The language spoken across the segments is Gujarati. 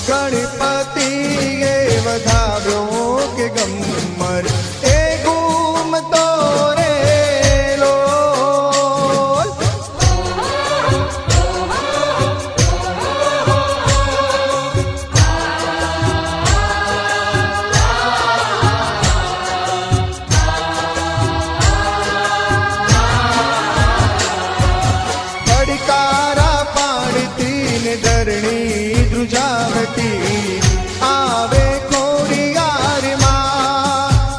ગણપતિએ વધાવ્યો કે ગમ્મર એ ઘૂમતો રેલો. પડકારા પાડતી ને ધરણી ધ્રુજાવતી આવે ખોડિયારમાં.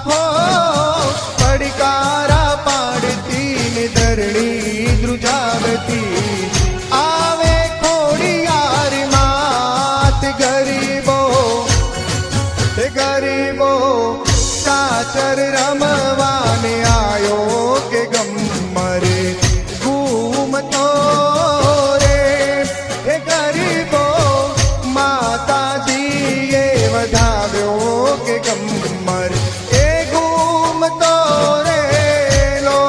હો પડકારા પાડતી ને ધરણી ધ્રુજાવતી આવે ખોડિયારમાં. તે ગરીબો કાચર રમવાને આયો કે ગમ્મરે ઘૂમતો રે. એ ગરીબો માતાજીએ વધાવ્યો કે ગમ્મર એ ઘૂમતો રેલો.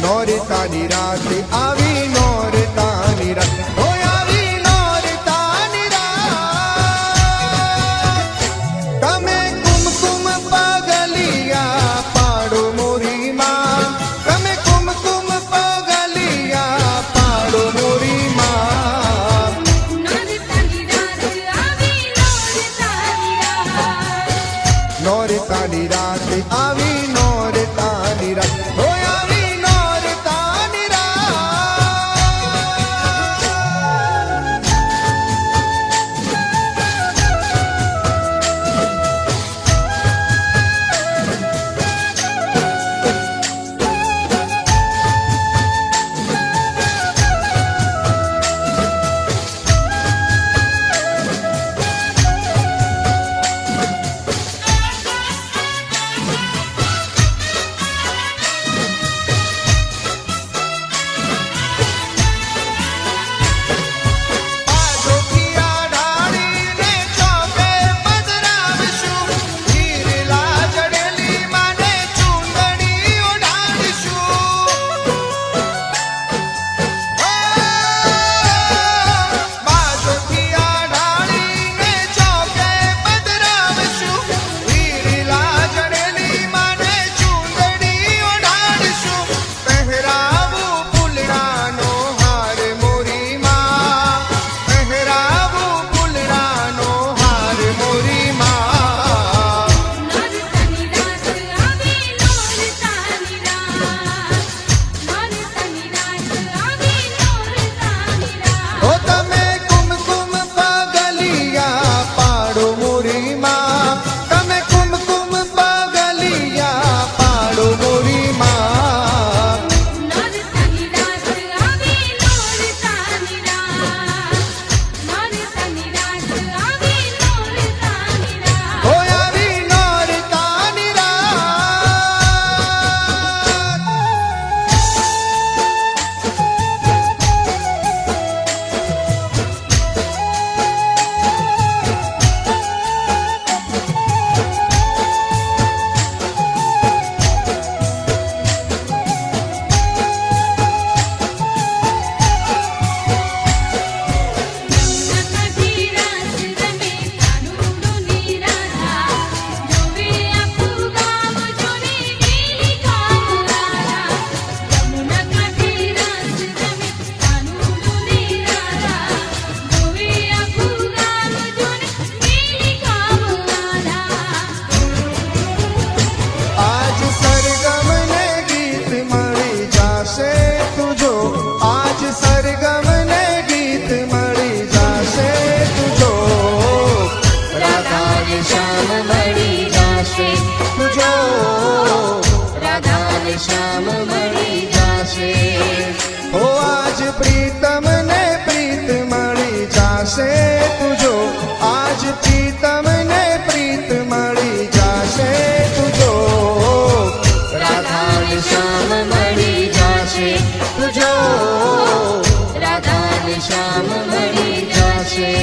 નોરતાની રાત આવી નોરતાની રાત હોય આવી નોરતાની રાત તમે કુમકુમ પગલિયા પાડો મોરી માં તમે કુમકુમ પગલિયા પાડો મોરી માં નોરતાની રાત આવી નોરતાની રાત આવી નોરતાની નોરતાની રાત રાત હોય આવી નોરતાની રાત પાછોથિયા ઢાળીને ચોકે પધરાવશું હીરલા જડેલી માને ચૂંદડી ઓઢાડીશું પાછોથિયા ઢાળીને ચોકે પધરાવશું હીરલા જડેલી માને ચૂંદડી ઓઢાડીશું પહેરાવું ફૂલડાનો હાર મોરી માં પહેરાવું ફૂલડાનો હાર મોરી માં નોરતાની રાત આવી નોરતાની રાત નોરતાની રાત આવી નોરતાની રાત ઓ તમે કુમકુમ પગલિયા પાડો મોરી માં તમે કુમકુમ પગલિયા પાડો મોરી માં નોરતાની રાત આવી નોરતાની રાત નોરતાની રાત આવી નોરતાની રાત હોય આવી નોરતાની રાત નકાઠી રાત રમે કાનુડોની રાધા જોવે આખું ગામ જોને ડેલી કામવાળા યમુના કાંઠે રાત રમે કાનુડોની રાધા જોવે આખું ગામ જોને ડેલી કામવાળા આજ સરગમને ગીત મળી જાશે તુજો આજ સરગમને ગીત મળી જાશે તુજો રાધા ને શ્યામ મળી જાશે તુજો રાધા ને શ્યામ મળી જાશે ઓ આજ પ્રીતમ ને પ્રીત મળી જાશે તુજો આજ પ્રીતમ ને પ્રીત મળી જાશે તુજો રાધા ને શ્યામ મળી જાશે તુજો રાધા ને શ્યામ મળી જાશે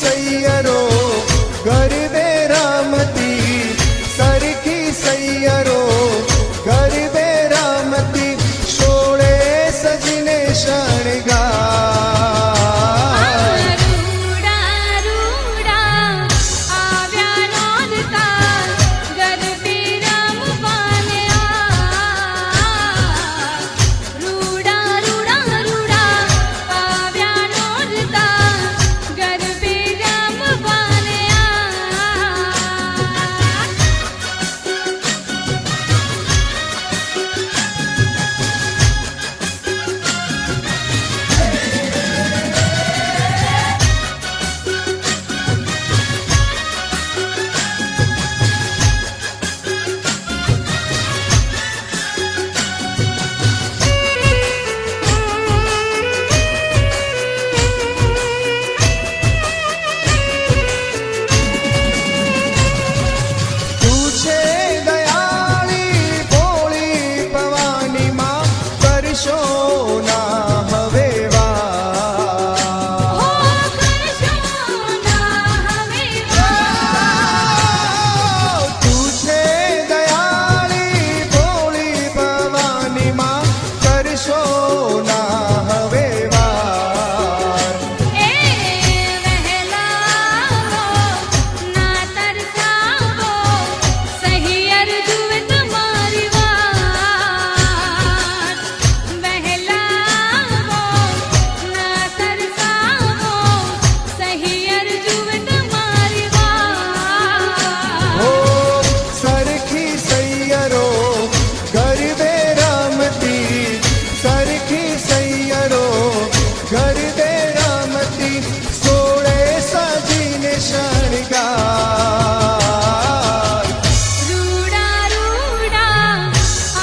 સૈયરો ગરબે રમતી, સરખી સૈયરો ગરબે રમતી, સોળે સજીને શણગાર. રૂડા રૂડા આવ્યા નોરતા ગરબે રમવાને રૂડા રૂડા રૂડા આવ્યા નોરતા ગરબે રમવાને તું છે દયાળી ભોળી ભવાની માં, કરશો ના હવે વાર. હો કરશો ના હવે વાર. તું છે દયાળી ભોળી ભવાની માં, કરશો ના હવે વાર. એ વહેલાવો ના તરસાવો સહિયર જુએ તમારી વાત. વહેલાવો ના તરસાવો સહિયર જુએ તમારી વાત. ઓ સરખી સૈયરો ગરબે રમતી, સરખી સૈયરો ગરબે રમતી, સોળે સજીને શણગાર. રૂડા રૂડા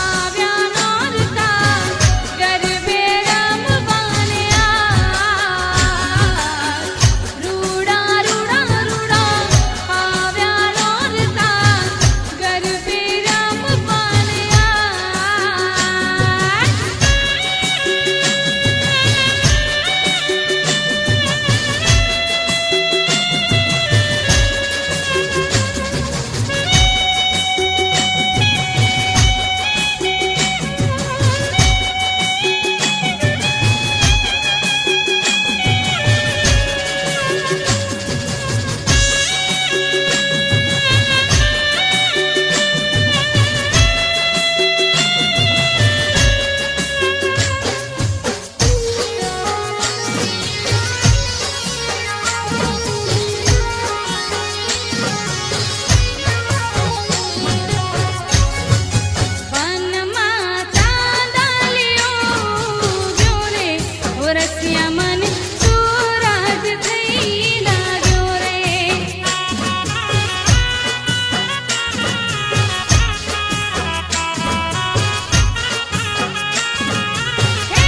આવ્યા નોરતા ગરબે રમવાને રૂડા રૂડા રૂડા આવ્યા નોરતા ગરબે રમવાને વનમાં ચાંદલિયો ગયો રે, રસિયા મને સૂરજ થઈ લાગ્યો રે. હે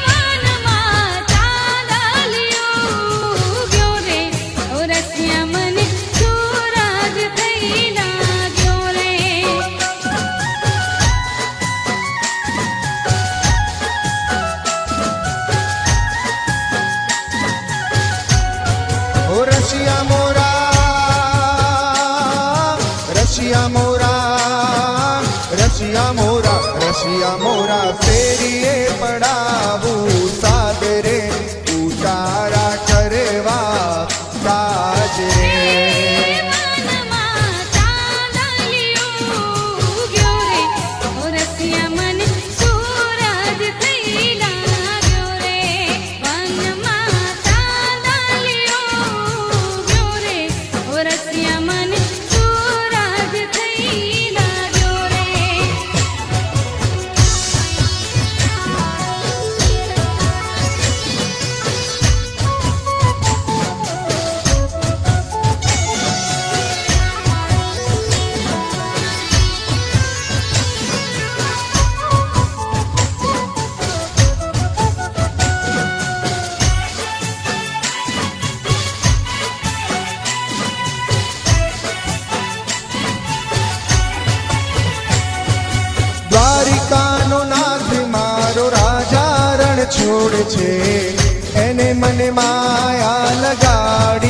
વનમાં ચાંદલિયો ગયો રે, રસિયા મને સૂરજ થઈ લાગ્યો રે. ઓ રશિયા મોરા, રશિયા મોરા, રશિયા મોરા, રશિયા મોરા, ફેરીએ પડાવું સાદરે, ઉતારા કરવા સાજરે. વનમાં ચાંદલિયો ગયો રે, રસિયા મને સૂરજ થઈ લાગ્યો રે. વનમાં ચાંદલિયો ગયો રે, રસિયા મને સૂરજ થઈ લાગ્યો રે. દ્વારિકાનો નાથ મારો રાજા રણ છોડ છે, એને મને માયા લગાડ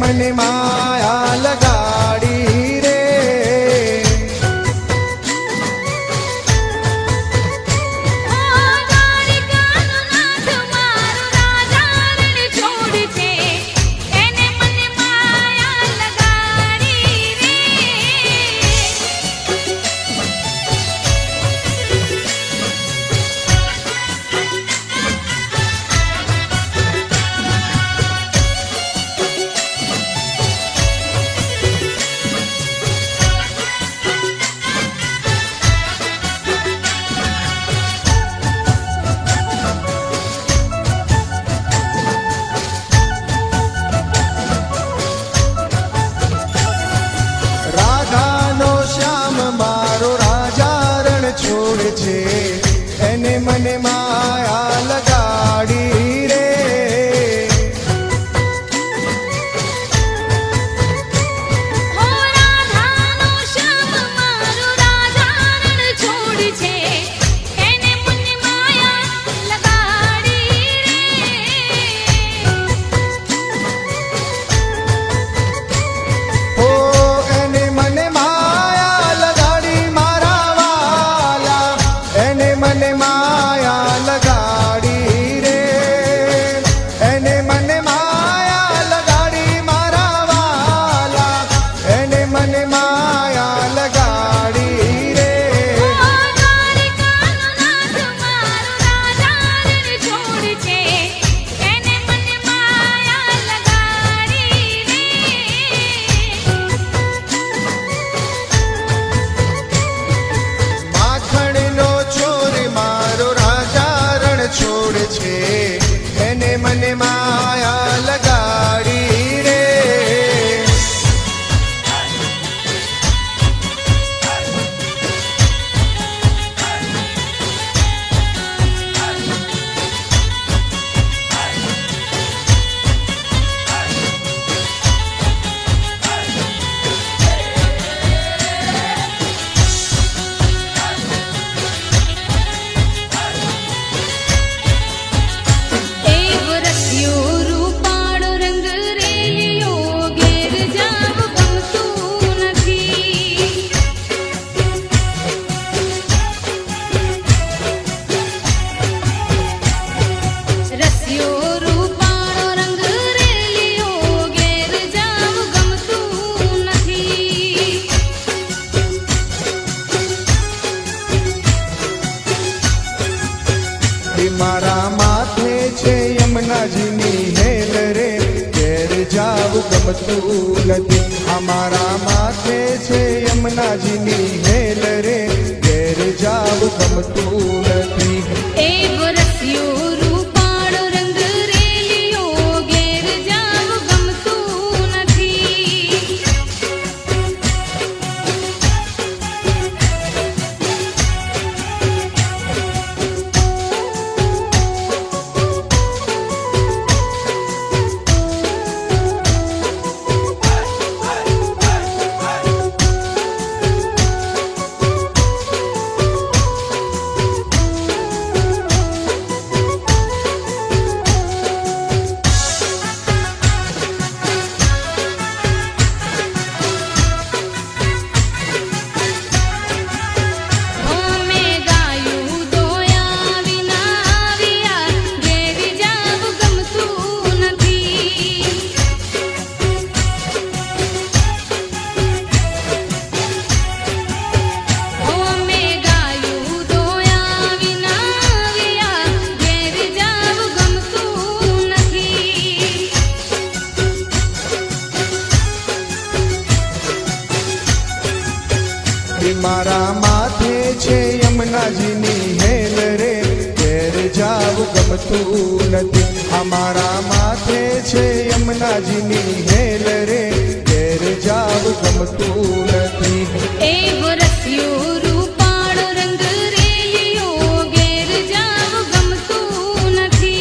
મને માયા લગાડી રે. દ્વારિકાનો નાથ મારો રાજા રણ છોડ છે, એને મને માયા લગાડી રે. રાધાનો શ્યામ મારો રાજા રણ છોડ છે, એને મને માયા લગાડી રે. હો રાધાનો શ્યામ મારો રાજા રણ છોડ છે, એને મને માયા લગાડી રે. ઓ એને મને માયા લગાડી મારા વાલા, એને મને માયા લગાડી રે. એને મને માયા લગાડી મારા વાલા, એને મને માયા લગાડી રે. દ્વારિકાનો નાથ મારો રાજા રણ છોડ છે, એને મને માયા લગાડી રે. માખણનો ચોર મારો રાજા રણ છોડ છે, એને મને માયા લગાડી રે. એવ રસ્યો રૂપાળો રંગ રેલિયો, ઘેર જાવું ગમતું નથી. રસ્યો રૂપાળો રંગ રેલિયો, ઘેર જાવું ગમતું નથી. એ મારા માથે છે યમુનાજીની હેલ રે, ઘેર જાવું ગમતું નથી. અમારા માથે છે યમુનાજીની હેલ રે, ઘેર જાવું ગમતું નથી. એવ રસ્યો રૂપાળો રંગ રેલિયો, ઘેર જાવું ગમતું નથી. અમે ગાયું દોયા વિના આવ્યા, ઘેર જાવું ગમતું નથી. અમે ગાયું દોયા વિના આવ્યા, ઘેર જાવું ગમતું નથી. એ મારા માથે છે યમુનાજીની હેલ રે, ઘેર જાવું ગમતું નથી. અમારા માથે છે યમુનાજીની હેલ રે, ઘેર જાવું ગમતું નથી. એવ રસ્યો રૂપાળો રંગ રેલિયો, ઘેર જાવું ગમતું નથી.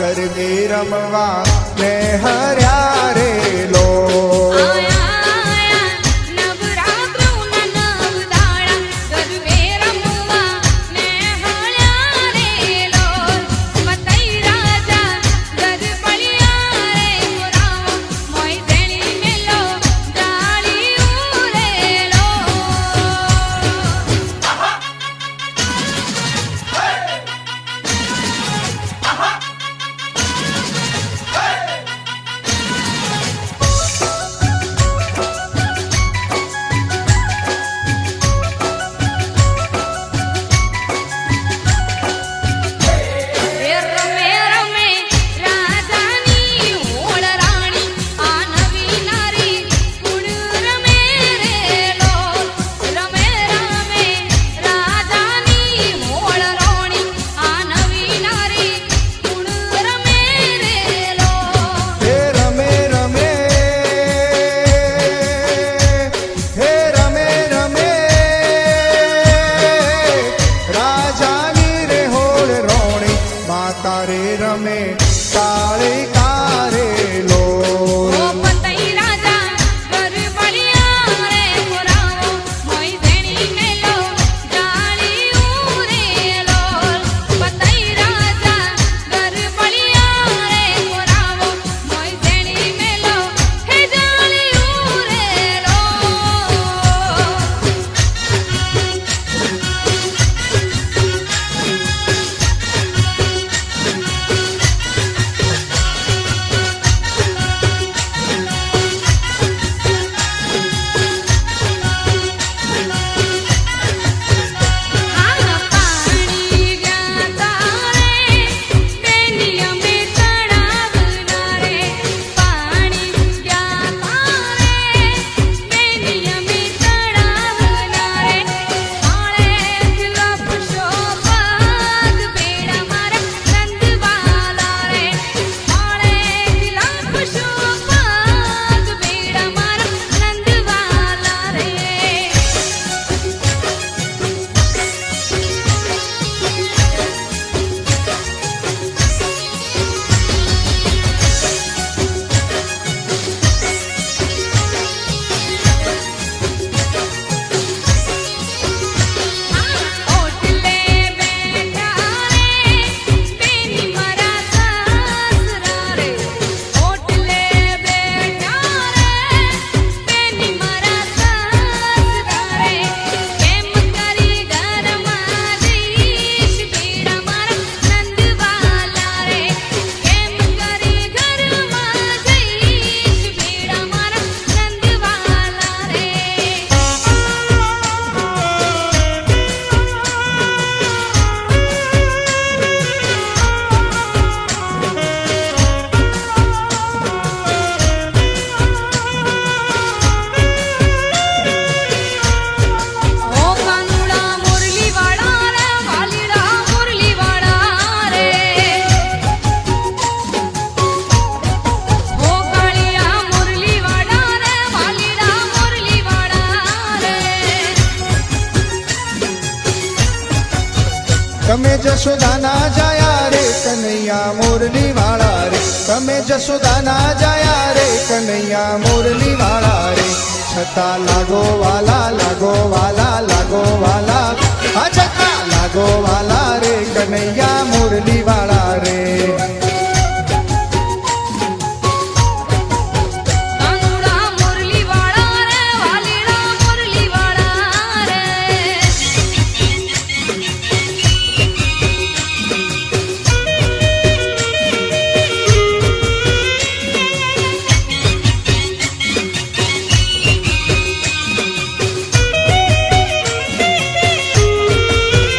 ગરબે રમવા ને હર્યા રે લો. આયા નવરાત્રોના નવ દાડા ગરબે રમવા ને હળ્યા રે લોલ. મતઈ રાજા ગરબડિયા રે મોરાવો મોય દેણી મેલો ડાળિયું રે લોલ. રમે રમે રાજાની હોળ રાણી આ નવી નારી કુળ રમે રે લોલ. રમે રમે રાજાની હોળ રાણી આ નવી નારી કુળ રમે રે લોલ. હે રમે રમે હે રમે રમે રાજાની રે હોળ રોણી માતા રે રમે કાળિકા રે લો. ઓ પતઈ રાજા ગરબડિયા રે મોરાવો મોય દેણી મેલો ડાળિયું રે લોલ. પતઈ રાજા ગરબડિયા રે મોરાવો મોય દેણી મેલો હે ડાળિયું રે લોલ. આ પાણી ગયા તારે બેની અમે તળાવના રે. પાણી ગયા તારે બેની અમે તળાવના રે. આળે લપસો પગ બેડા મારા નંદવાલા રે. આળે લપસો પગ બેડા મારા નંદવાલા રે. ઓટલે બેઠા રે બેની મારા સાસરા રે. ઓટલે બેઠા રે બેની મારા સાસરા રે. કેમ કરી ઘરમાં જઈશ બેડા મારા નંદવાલા રે. કેમ કરી ઘરમાં જઈશ બેડા મારા નંદવાલા રે. ઓ કાનુડા મુરલીવાળા રે વાલીડા મુરલીવાળા રે. ઓ કાળિયા મુરલીવાળા રે વાલીડા મુરલીવાળા રે. તમે જશોદાના જાયા રે કનૈયા મુરલી વાળા રે. તમે જશોદાના જાયા રે કનૈયા મુરલી વાળા રે. છતાં લાગો વાલા લાગો વાલા લાગો વાલા આ છતાં લાગો વાલા રે કનૈયા મુરલી વાળા રે. કાનુડા મુરલીવાળા રે વાલીડા મુરલીવાળા રે.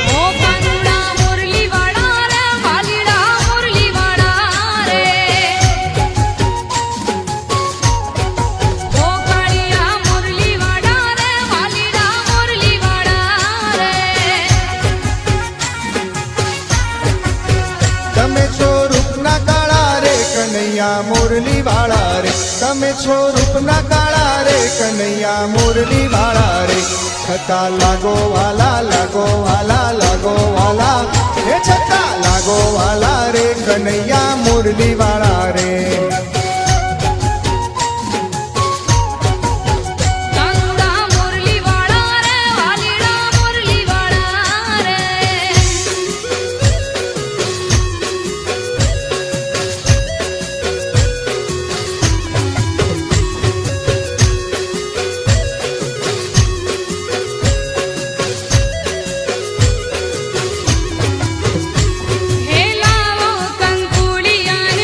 ઓ કાનુડા મુરલીવાળા રે વાલીડા મુરલીવાળા કનૈયા મુરલી વાળા રે તમે છો રૂપના કાળા રે કનૈયા મુરલી વાળા રે છતાં લાગો વાલા લાગો વાલા લાગો વાલા હે છતાં લાગો વાલા રે કનૈયા મુરલી વાળા રે કાનુડા મુરલી વાળા રે વાલીડા મુરલી વાળા રે હે લાવો કંકુલિયાન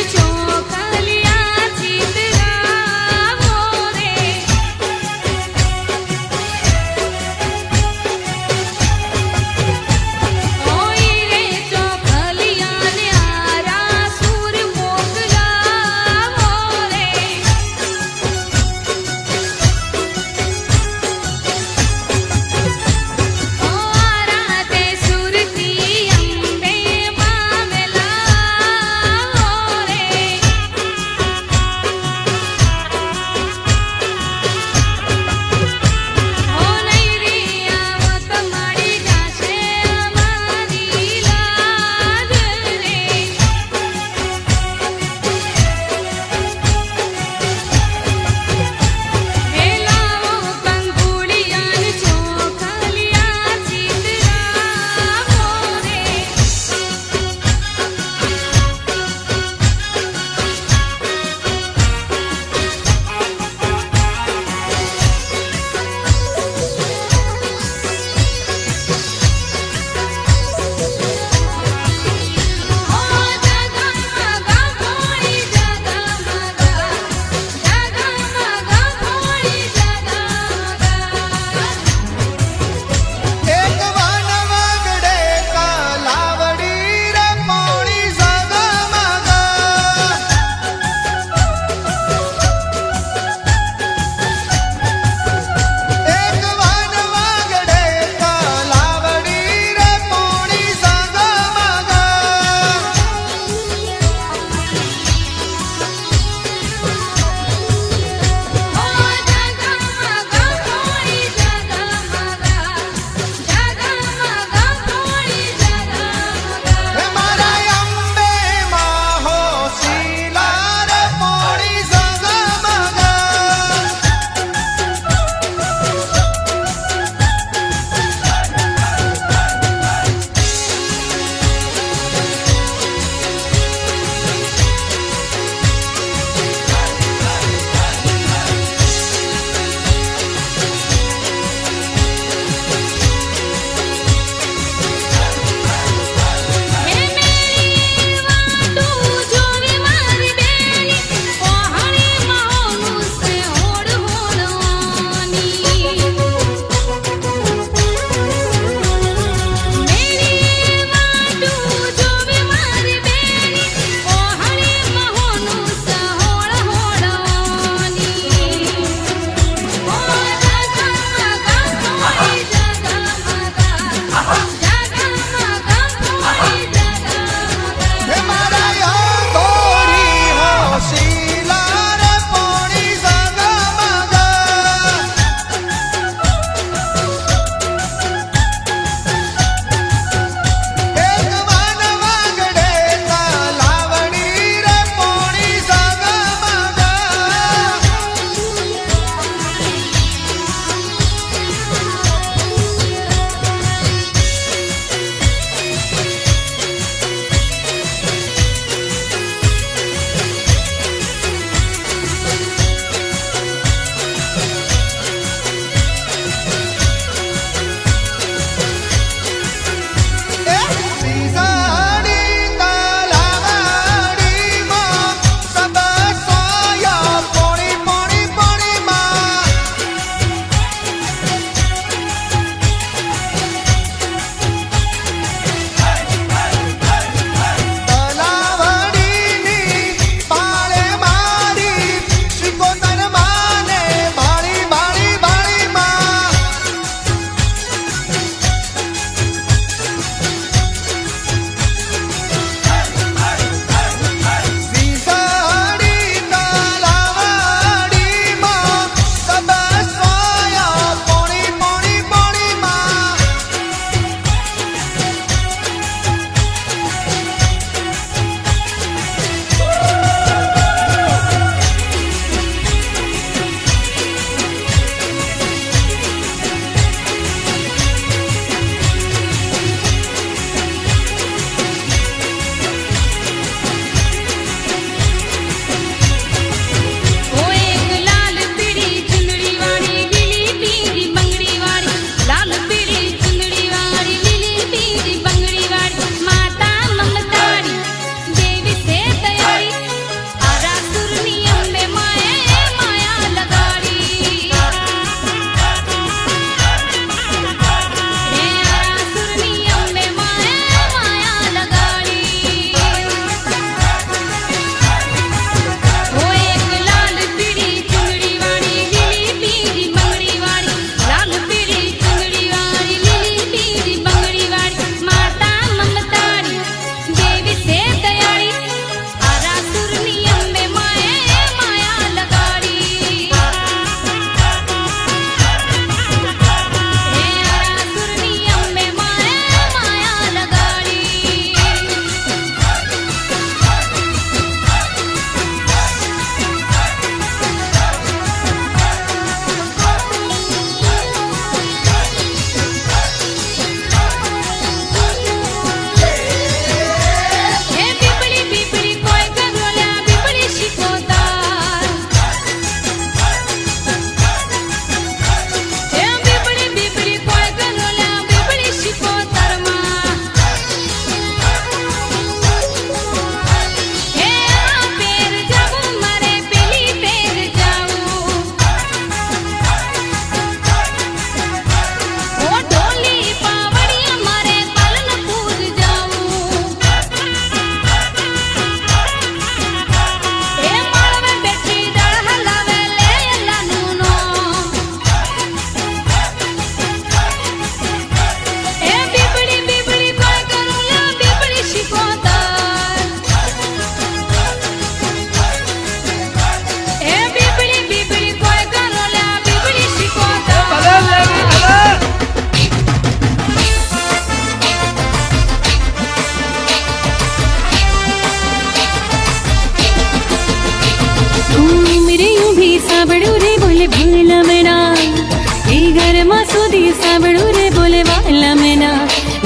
સુધી સાંભળું રે બોલે વાલા મેના,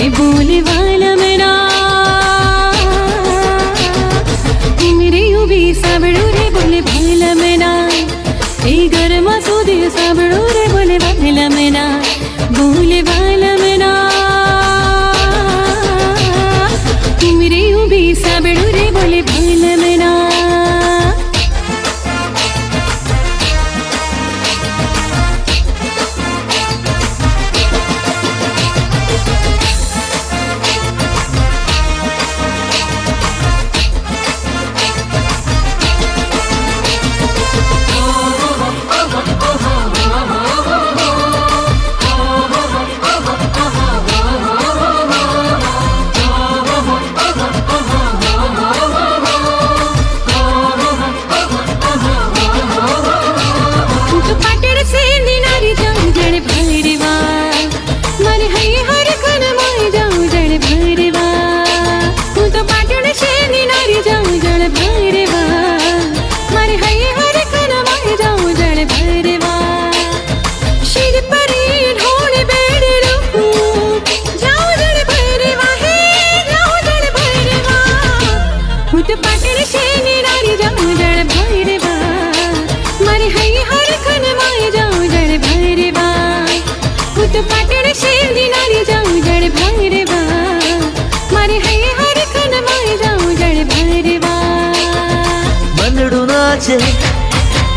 એ બોલે વાલા મેના. ઉમરીયું બી સાંભળું રે બોલે વાલા મેના, એ ઘરમાં સુધી સાંભળું રે બોલે વાલા મેના, બોલે વાલા મેના. ઉમરીયું બી સાંભળું રે બોલે વાલા મેના.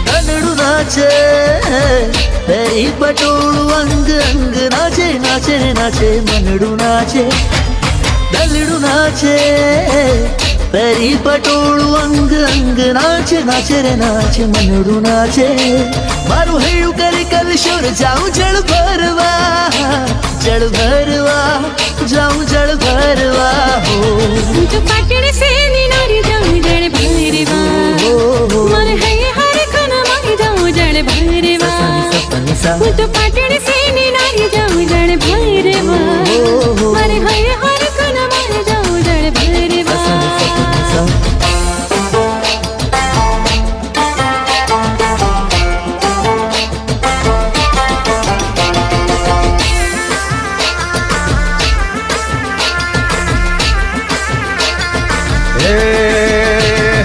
તનડું નાચે પેરી પટોળું અંગ અંગ નાચે નાચે નાચે મનડું નાચે દલડું નાચે પેરી પટોળું અંગ અંગ નાચે નાચે રે નાચે મનડું નાચે મારું હૈયું કરી કલશોર જાઉં જળ ભરવા જાઉં જળ ભરવા હો તો પાટણ સે નિનારી જાઉં જળ ભરવા મારે હૈયે હર ખના માં જાઉં જળ ભરવા હું તો પાટણ સે નિનારી જાઉં જળ ભરવા મારે હૈયે હર ખના માં જાઉં જળ ભરવા.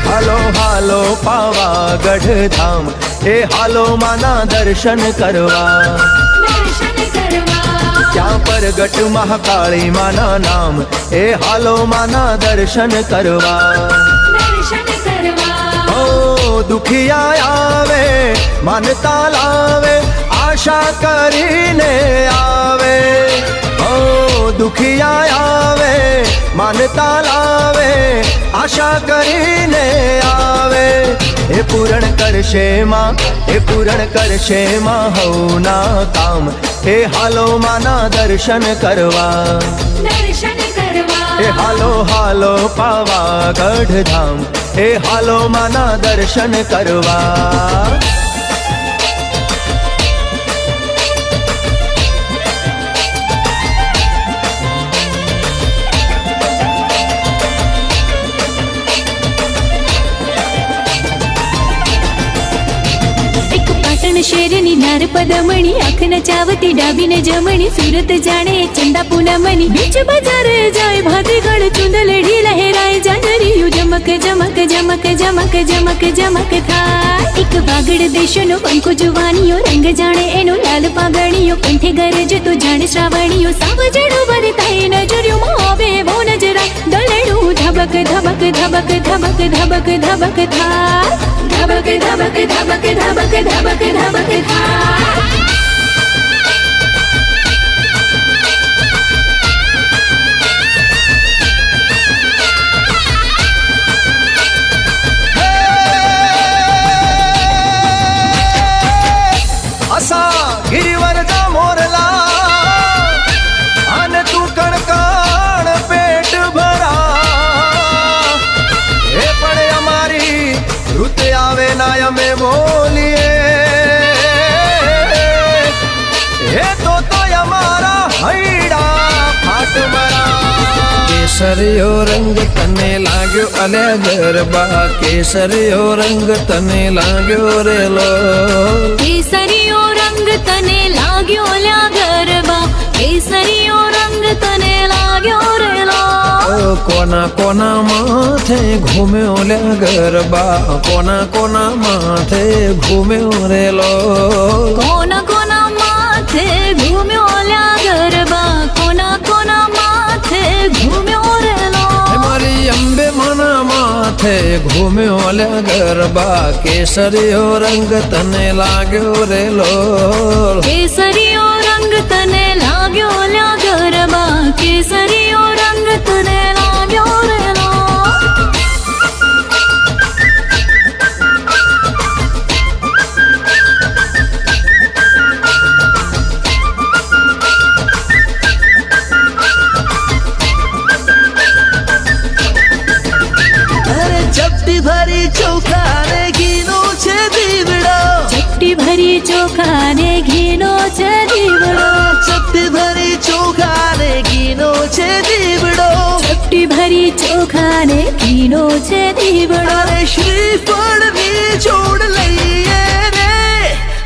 હાલો હાલો પાવાગઢ ધામ, એ હાલો માના દર્શન કરવા. ત્યાં પરગટ મહાકાળી માના નામ, એ હાલો માના દર્શન કરવા. ઓ દુખિયા આવે માનતા લાવે, આશા કરીને આવે. ઓ દુખિયા આવે માનતા લાવે, આશા કરીને આવે. એ પૂરણ કરશે માં, એ પૂરણ કરશે માં હવના કામ, એ હાલો માના દર્શન કરવા. એ હાલો હાલો પાવાગઢ ધામ, એ હાલો માના દર્શન કરવા. શેરની નાર પદમણી, આંખ નચાવતી ડાબીને જમણી, સુરત જાણે ચંદા પૂનમની. બીચ બજારે જાય ભાતીગળ ચુંદલડી લહેરાય, જાનરીયું જમક જમક જમક જમક જમક જમક થાય. એક વાગડ દેશનો પંખો જુવાનીઓ, રંગ જાણે એનો લાલ પાગણીઓ, કંઠે ગરજતો જાણે શ્રાવણીઓ, સાવજણો વરતાય નજર્યું આવે બહુ નજરા, દલડું ધબક ધબક ધબક ધબક ધબક ધબક થાય. ધબક ધબક ધબક ધબક ધબક ધબક થાય. અસા ગિરિવર જા મોરલા, અને તું કણકણ પેટ ભરા. એ પણ અમારી ઋત આવે ના અમે બોલીએ, એ તો અમારા હૈડા ફાટ મરા. કેસરીયો રંગ તને લાગ્યો અલે ગરબા કેસરીયો રંગ તને લાગ્યો રેલો કેસરીયો રંગ તને લાગ્યો લ્યા ગરબા કેસરીયો રંગ તને લાગ્યો રેલો કોના કોના માથે ઘૂમ્યો લે ગરબા કોના માથે ઘૂમ્યો રેલો કોના કોના માથે ઘૂમ્યો લ્યા ગરબા કોના માથે ઘૂમ્યો રેલો મારી અંબે મના માથે ઘૂમ્યો લે ગરબા કેસરીયો રંગ તને લાગ્યો રેલો કેસરીયો રંગ તને લાગ્યો લ્યા ગરબા કેસરીયો રંગ તને લાગ્યો રેલો અરે ચપટી ભરી ચોખા ને ઘીનો છે દીવડો ચપટી ભરી ચોખા ને ઘીનો છે દીવડો ચપટી ભરી ચોખા ને ઘીનો છે દીવડો ચપટી ભરી ચોખા ને ઘીનો છે દીવડો અરે શ્રીફળની જોડ લઈએ રે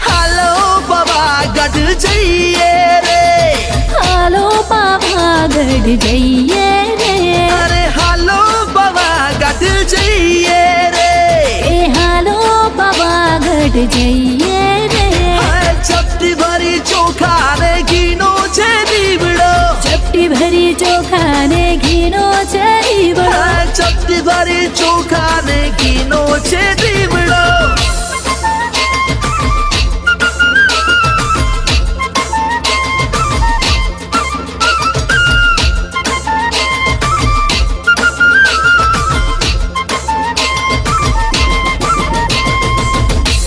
હાલો પાવાગઢ જઈએ રે હાલો પાવાગઢ જઈએ રે અરે હાલો પાવાગઢ જઈએ રે એ હાલો પાવાગઢ જઈએ રે ચપટી ભરી ચોખા ને ઘીનો છે દીવડો ચપટી ભરી ચોખા ને ઘીનો છે દીવડો ચપટી ભરી ચોખા ને ઘીનો છે દીવડો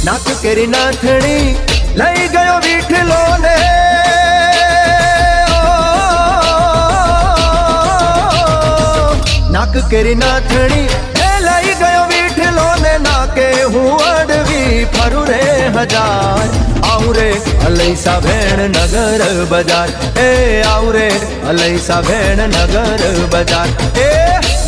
નાક કેરી નાથણી લઈ ગયો વિઠલો ને નાક કેરી નાથણી લઈ ગયો વિઠલો ને નાકે હું અડવી ફરું રે હજાર આવું રે અલૈસા ભેણ નગર બજાર એ આવું રે અલૈસા ભેણ નગર બજાર એ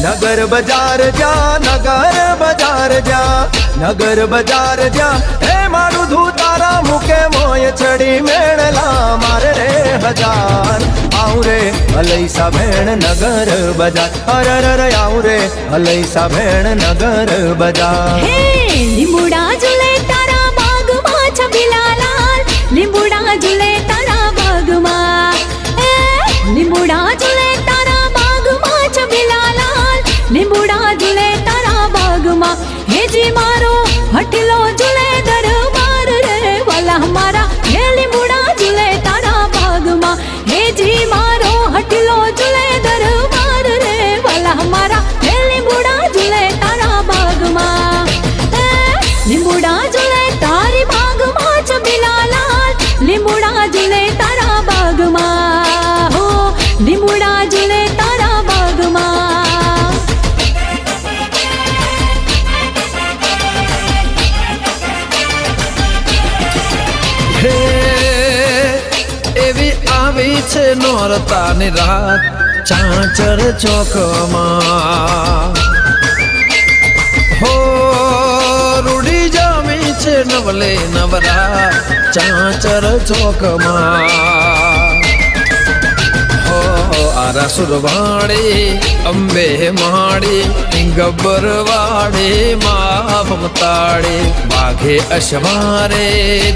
નગર બજાર જા નગર બજાર જા નગર બજાર જા હે મારું ધૂ તારા મુકે મોય ચડી મેળલા મારે રે હજાર આવું રે અલૈસા ભેણ નગર બજાર અરર આવું રે અલૈસા ભેણ નગર બજાર હે લીંબુડા ઝૂલે તારા બાગમાં છબીલા લાલ લીંબુડા ઝૂલે તારા બાગમાં એ લીંબુડા ઝૂલે તારા બાગમાં છબીલા લાલ લીંબુડા ઝૂલે તારા બાગમાં હેજી મારો હટલો ઝૂલે દરબાર રે વાલા મારા હે લીંબુડા ઝૂલે તારા બાગમાં હેજી મારો હટલો ઝૂલે દરબાર રે વાલા મારા હે લીંબુડા ઝૂલે તારા બાગમાં લીંબુડા ઝૂલે તારી બાગમાં છબીલા લાલ લીંબુડા ઝૂલે તારા બાગમાં હો લીંબુડા ઝૂલે તારા બાગમાં હે એવી આવી છે નોરતાની રાત ચાચર ચોકમાં હો રૂડી જામી છે નવલે નવરા ચાચર ચોકમાં હો આરા સુરવાડી અંબે માડી ગબ્બર વાડી મા મમતાડી બાઘે અશવારે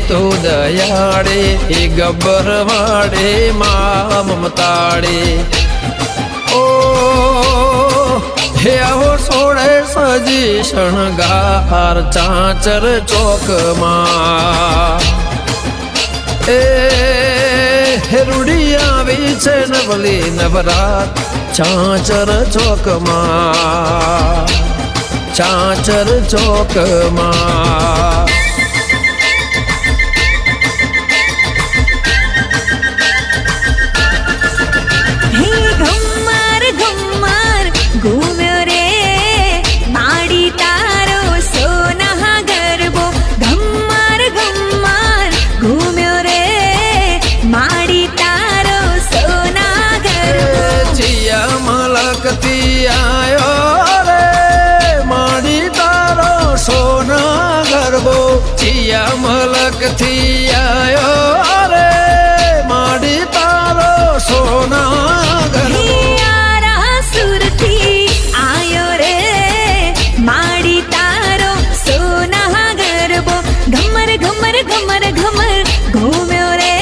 તો દયાડે એ ગબ્બર વાડે મા મમતાડી ઓ હે આવો સોળે સજી શણગાર ચાચર ચોકમાં એ રૂડી આવી છે નવલી નવરાત ચાચર ચોકમાં ચાચર ચોકમાં હે ઘુમ્મર ઘુમ્મર ઘૂમ્યો રે માડી તારો સોના ગરબો ઘુમ્મર ઘુમ્મર ઘૂમ્યો રે માડી તારો સોના ગરબો જીયા મલકતી કડિયા મલક થી આયો રે માડી તારો સોના ગરબો યારા સુરથી આયો રે માડી તારો સોના ગરબો ઘમર ઘમર ઘમર ઘમર ઘૂમ્યો રે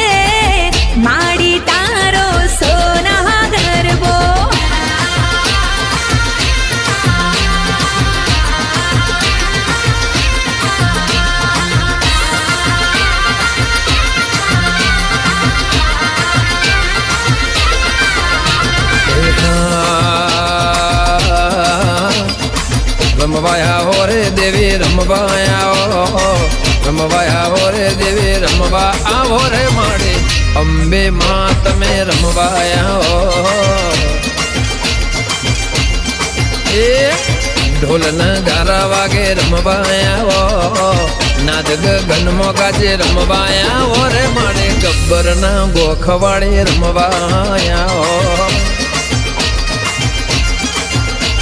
માડી તારો સોના ગરબો રમવાયા હો રે દેવી રમવાયા હો રમવાયા હો રે દેવી રમવા આવો રે માડે અંબે માં તમે રમવાયા હો એ ઢોલ નગારા વાગે રમવાયા હો નાદ ગગનમાં ગાજે રમવાયા હો રે માડે ગબ્બર ના ગોખવાડે રમવાયા હો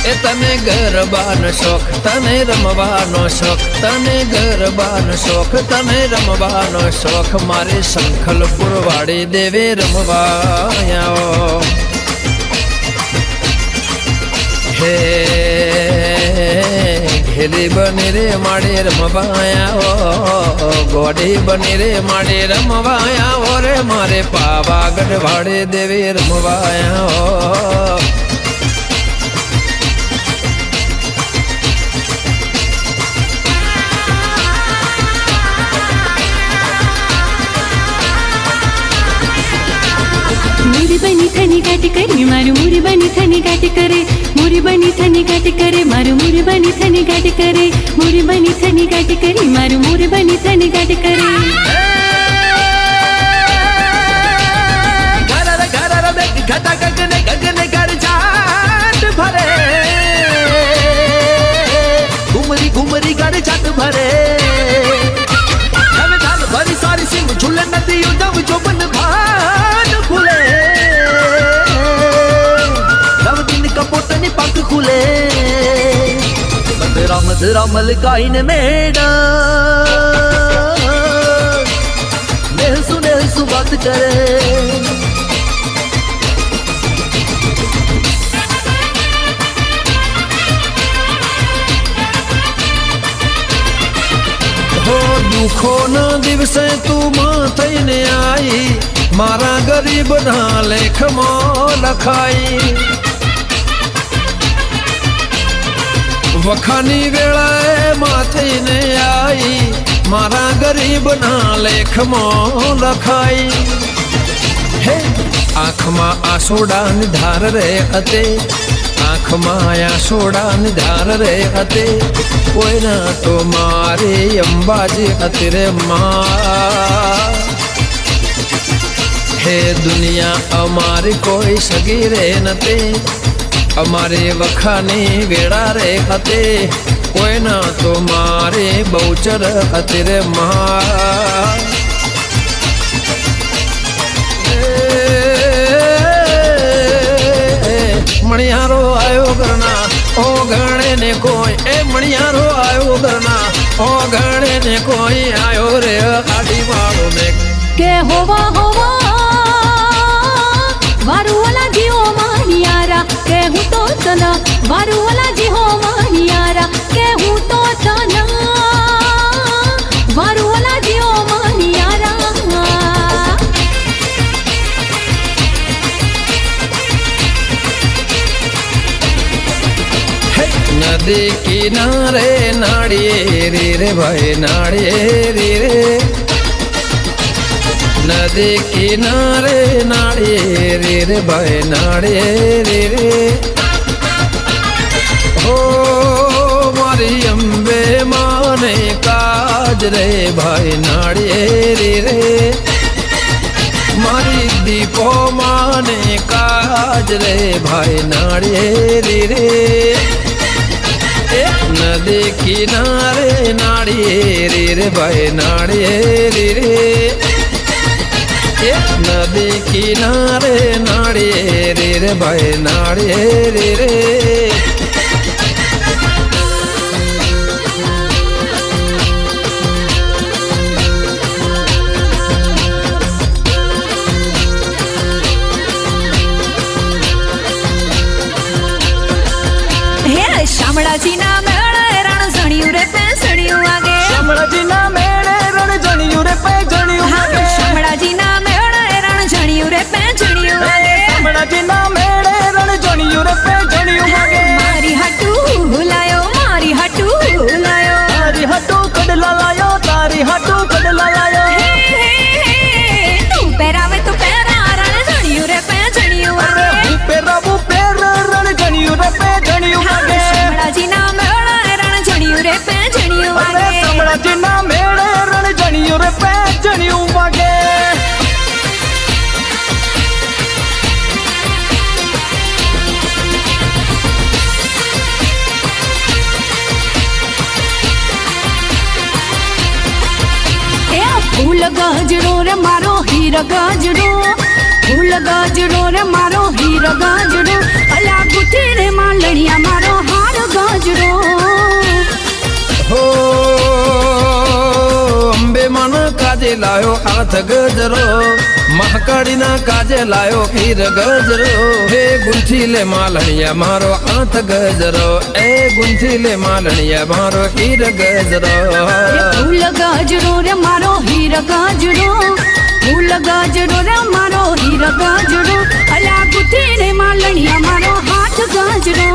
એ તને ગરબાનો શોખ તને રમવાનો શોખ તને ગરબાનો શોખ તને રમવાનો શોખ મારે શંખલપુર વાળી દેવે રમવાયા હે ઘેરી બની રે માડે રમવાયા ગોડી બની રે માડે રમવાયા રે મારે પાવાગઢ વાળે દેવે રમવાયા મોરી બની થની ગાટી કરે મારું મોરી બની થની ગાટી કરે મોરી બની થની ગાટી કરે મારું મોરી બની થની ગાટી કરે મોરી બની થની ગાટી કરે મારું મોરી બની થની ગાટી કરે ઘટા ગગને ગગને ગર જાટ ભરે ઘુમરી ઘુમરી ગર જાટ ભરે ધન ધન ભરી સારી સિંહ ઝૂલે નદી ઉદવ જોબન ભાન ખુલે નવ દિન કપોતની પંખ ખુલે મધરા મલકાઈને મેડા નેહસુ વાત કરે હો દુખો ના દિવસે તું માં થઈને આઈ મારા ગરીબ ના લેખમાં લખાઈ વખાની વેળાએ માં થઈને આઈ મારા ગરીબ ના લેખમાં લખાઈ હે આંખમાં આસોડાની ધાર રે હતી આંખમાં આસોડાની ધાર રે હતી કોઈના તો મારી અંબાજી હતી રે માં હે દુનિયા અમારી કોઈ સગી રે નથી અમારી વખાની વેળા રે હતી કોઈના તો મારી બહુચર હતી રે માં મણિયારો આયો ઘરના ઓ ગણે ને કોઈ એ મણિયારો આયો ઘરના ઓ ગણે ને કોઈ આયો રે આડી વાળો ને કે હોવા વારું ઓલા જીઓ માહિયારા કે હું તો તના વારું ઓલા જીઓ માહિયારા કે હું તો તના વારું ઓલા જીઓ માહિયારા નદી કિનારે નાળિયેરી રે ભાઈ નાળિયેરી રે નદી કિનારે નાળિયેરી રે ભાઈ નાળિયેરી રે હો મારી અંબે માને કાજ રે ભાઈ નાળિયેરી રે મારી દીપો માને કાજ રે ભાઈ નાળિયેરી રે નદી કિનારે નાળિયેરી રે ભાઈ નાળિયેરી રે નદી કિનારે નાળિયેરી રે ભાઈ નાળિયેરી રે રાજીના મેળે રણજણિયું રે પેજણિયું વાગે ફૂલ ગાજરો રે મારો હીર ગાજરો ફૂલ ગાજરો રે મારો હીર ગાજરો અલા ગુઠી રે માલણિયા મારો હાર ગાજરો હો અંબે મન કાજે લાયો હાથ ગજરો મહાકાળીના કાજે લાયો હીર ગજરો હે ગુંથી લે માલણિયા મારો હાથ ગજરો એ ગુંથી લે માલણિયા મારો હીર ગજરો ફૂલ ગાજરો રે મારો હીર ગાજરો ફૂલ ગાજરો રે મારો હીર ગાજરો અલા ગુઠી રે માલણિયા મારો હાથ ગાજરો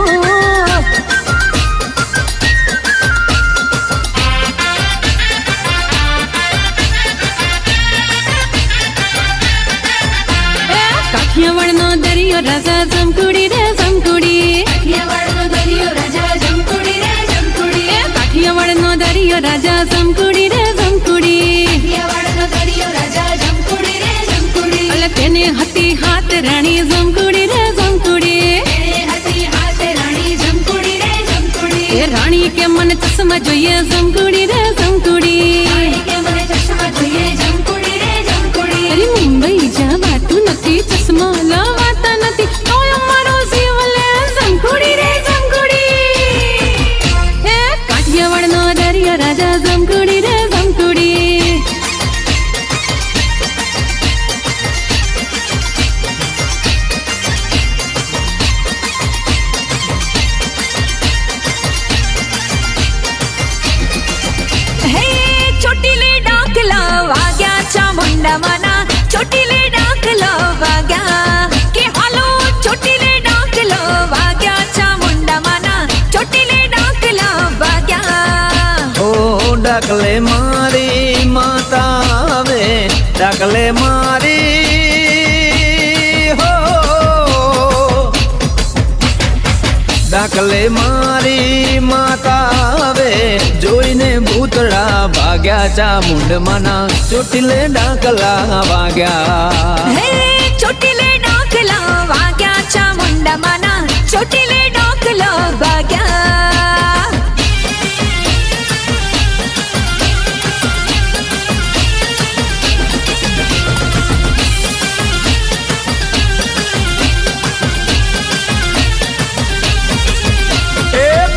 કાઠિયાવાડનો દરિયો રાજા જમકુડી રે જમકુડી કાઠિયાવાડનો દરિયો રાજા જમકુડી રે જમકુડી કાઠિયાવાડનો દરિયો રાજા જમકુડી રે જમકુડી કાઠિયાવાડનો દરિયો રાજા જમકુડી રે જમકુડી અલે તેને હતી હાથ રાણી જમકુડી રે જમકુડી તેને હતી હાથ રાણી જમકુડી રે જમકુડી એ રાણી કે મને ચશ્મા જોઈએ જમકુડી રે જમકુડી રાણી કે મને ચશ્મા જોઈએ જમકુડી રે જમકુડી અરે મુંબઈ જવાતું નથી ચશ્મા લવાતા નથી તોય અમારો જીવ લે જમકુડી રે જમકુડી એ કાઠિયાવાડનો દરિયો રાજા જમકુડી રે જમકુડી હે ચોટીલે ડાકલા વાગ્યા ચામુંડા મના ચોટીલે ડાકલો વાગ્યા કે હાલો ચોટીલે ડાકલો વાગ્યા ચામુંડા મના ચોટીલે ડાકલો વાગ્યા ઓ ડાકલે મારી માતા આવે ડાકલે મારી હો ડાકલે મારી માતા આવે જોઈને ભૂતળા ભાગ્યા ચામુંડમાના ચોટીલે ડાકલા વાગ્યા હે ચોટીલે ડાકલા વાગ્યા ચામુંડા મના ચોટીલે ડાકલો વાગ્યા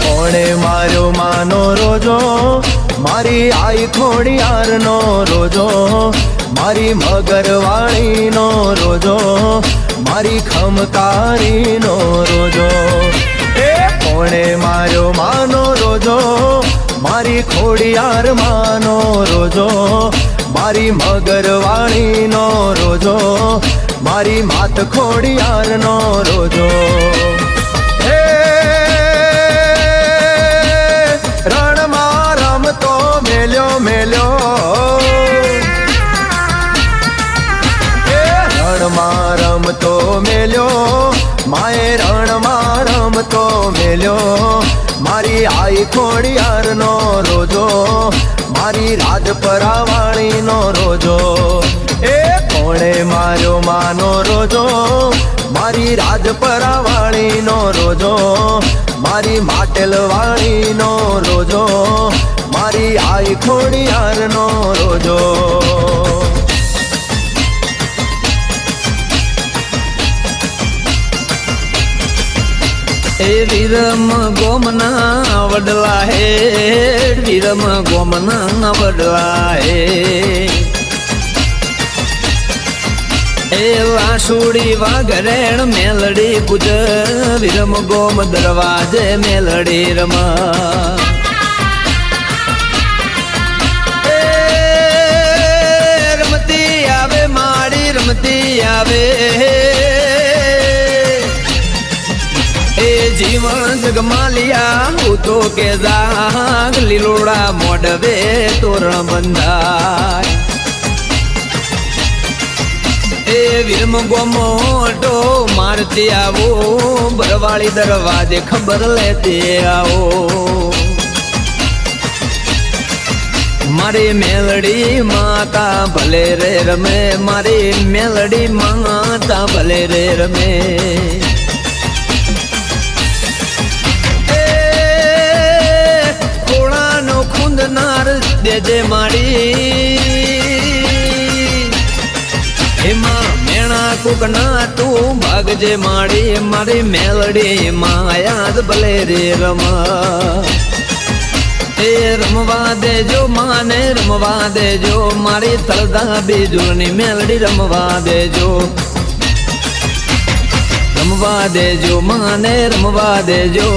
કોણે માર્યો માનો રોજો મારી આઈ ખોડિયારનો રોજો મારી મગરવાળીનો રોજો મારી ખમકારીનો રોજો એ કોણે માર્યો માનો રોજો મારી ખોડિયાર માનો રોજો મારી મગરવાળીનો રોજો મારી માત ખોડિયારનો રોજો રણમાં રમતો મેલ્યો મેલ્યો રણમાં રમતો મેલ્યો માએ રણમાં રમતો મેલ્યો મારી આઈ ખોડિયારનો રોજો મારી રાજપરાવાળીનો રોજો એ કોણે માર્યો માનો રોજો મારી રાજપરાવાળીનો રોજો મારી માટેલવાળીનો રોજો મારી આઈ ખોડિયારનો રોજો એ વીરમ ગોમના વડલા હે વીરમ ગોમના વડલા હે એ વાસુડી વાઘરેણ મેલડી ગુજ વિરમ ગોમ દરવાજે મેલડી રમા રમતી આવે માડી રમતી આવે એ જીવન જગમાલિયા હું તો કે જાગ લીલોડા મોડવે તોરણ બંધાય એ વિરમ ગોમોટો મારતી આવો બરવાળી દરવાજે ખબર લેતી આવો મારી મેલડી માતા ભલે રે રમે, મારી મેલડી માતા ભલે રે રમે. ખોળાનો ખૂંદનાર દેજે માડી, એમાં મેણા કુકના તું ભાગજે માડી, મારી મેલડી માયા ભલે રે રમા. એ રમવા દેજો માને રમવા દેજો, મારી તળદા બીજુની મેલડી રમવા દેજો. રમવા દેજો માને રમવા દેજો,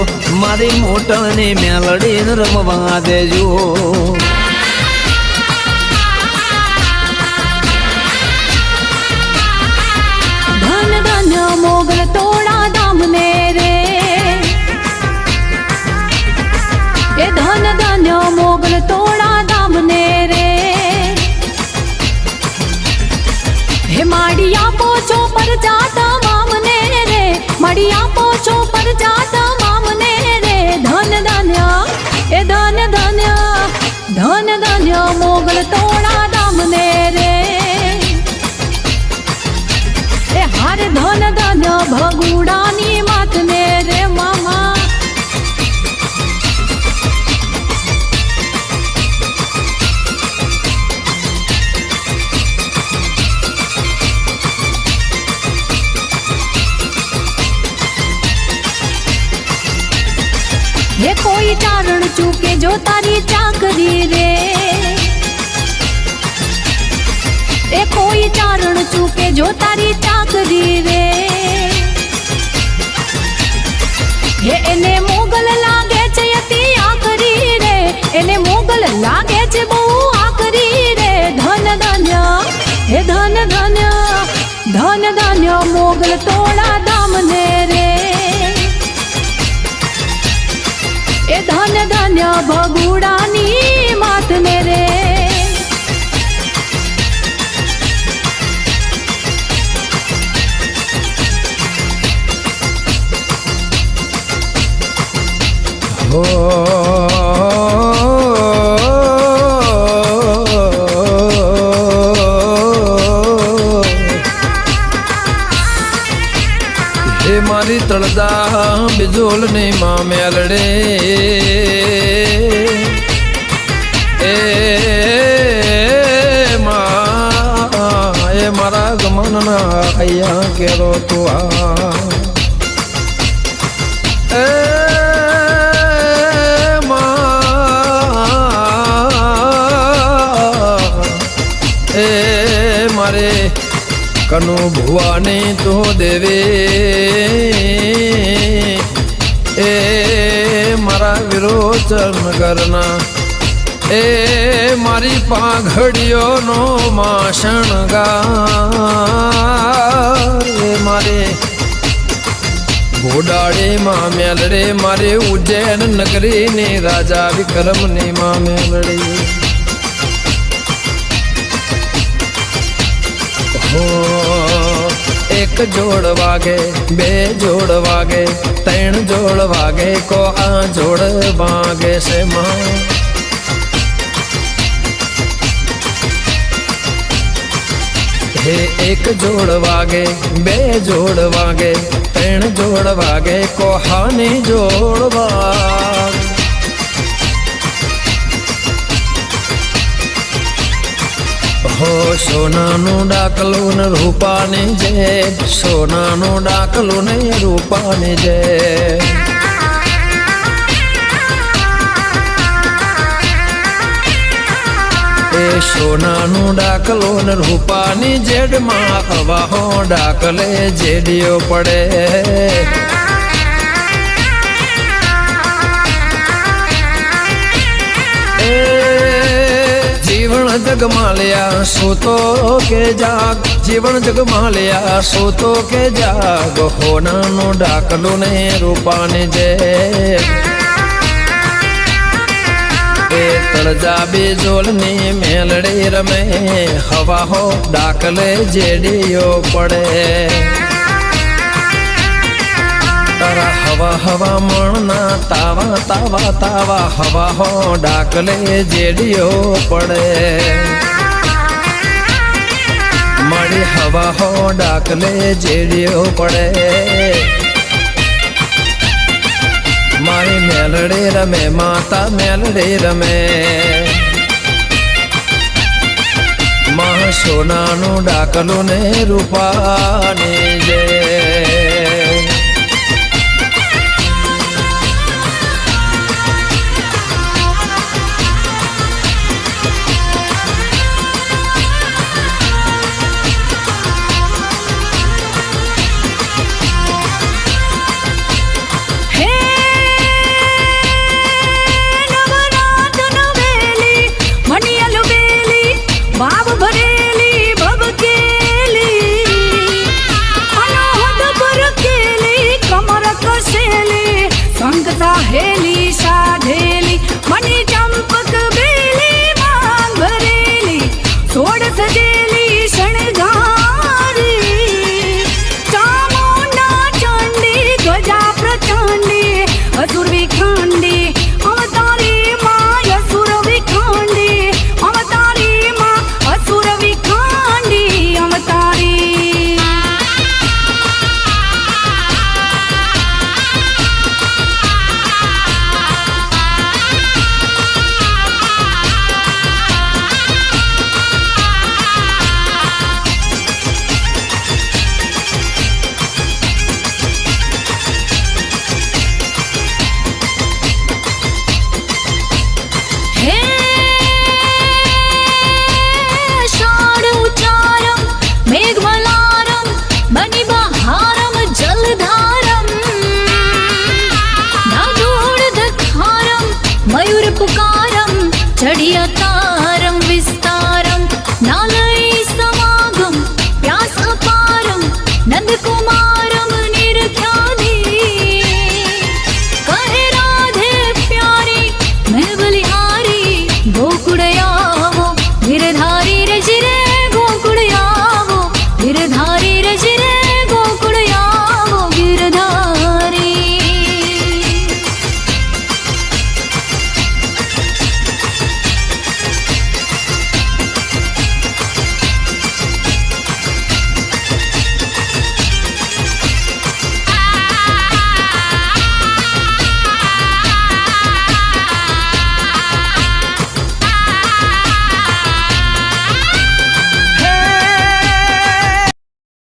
મારી મોટની મેલડીને રમવા દેજો. ધન ધન મોગલ તોડા દામને રે, એ ધન ધન મોગલ તોડા દામને રે. હે માડી આપો છો પર જાતા મામને રે, માડી આપો છો પર જાતા મામને રે. ધન ધન્ય એ ધન ધન્ય ધન ધન્ય મોગલ તોડા દામને રે. એ હાર ધન ધન્ય ભગુડાની માતને રે મામા. હે કોઈ ચારણ ચૂકે જો તારી ચાકરી રે, એ કોઈ ચારણ ચૂકે જો તારી ચાકરી રે. હે એને મોગલ લાગે છે અતિ આકરી રે, એને મોગલ લાગે છે બહુ આકરી રે. ધન ધન્ય હે ધન ધન્ય ધન ધન્ય મોગલ તોડા દામને રે. એ ધન ધન્ય ભગુડાની માતને રે. હો હે મારી તળદા બિજોલ ની માં મેલડે, એ મારા ગમનના અહીંયા કેરો તું આ. એ મારે કનુ ભુવાની તો દેવે, એ મારા વિરોચન કરના, એ મારી પાઘડીઓનો માસણગાર. એ મારે ઘોડાળી માં મેલડે, મારે ઉજ્જૈન નગરીની રાજા વિક્રમની માં મેલડી. એક જોડ વાગે, બે જોડ વાગે, ત્રણ જોડ વાગે, કો આ જોડ વાગે છે માં. હે એક જોડ વાગે, બે જોડ વાગે, ત્રણ જોડ વાગે, કો હાની જોડ વાગે. હો સોનાનું ડાકલું ને રૂપાની જે, સોનાનું ડાકલું ને રૂપાની જે. એ સોનાનું ડાકલું ને રૂપાની જેડમાં હવાહો ડાકલે જેડીઓ પડે. જીવન જગમાલ્યા સૂતો કે જાગ, જીવન જગમાલ્યા સૂતો કે જાગ, હોનાનું ડાકલું ને રૂપાની જે. એ તળજા બીજોલની મેલડી રમે, હવા હો ડાકલે જેડીઓ પડે. મારા હવા હવા મણના તાવા તાવા તાવા હવા હો ડાકલે જેડીઓ પડે મારી હવા હો ડાકલે જેડીઓ પડે મારી મેલડે રમે માતા મેલડે રમે મા સોનાનું ડાકલું ને રૂપાને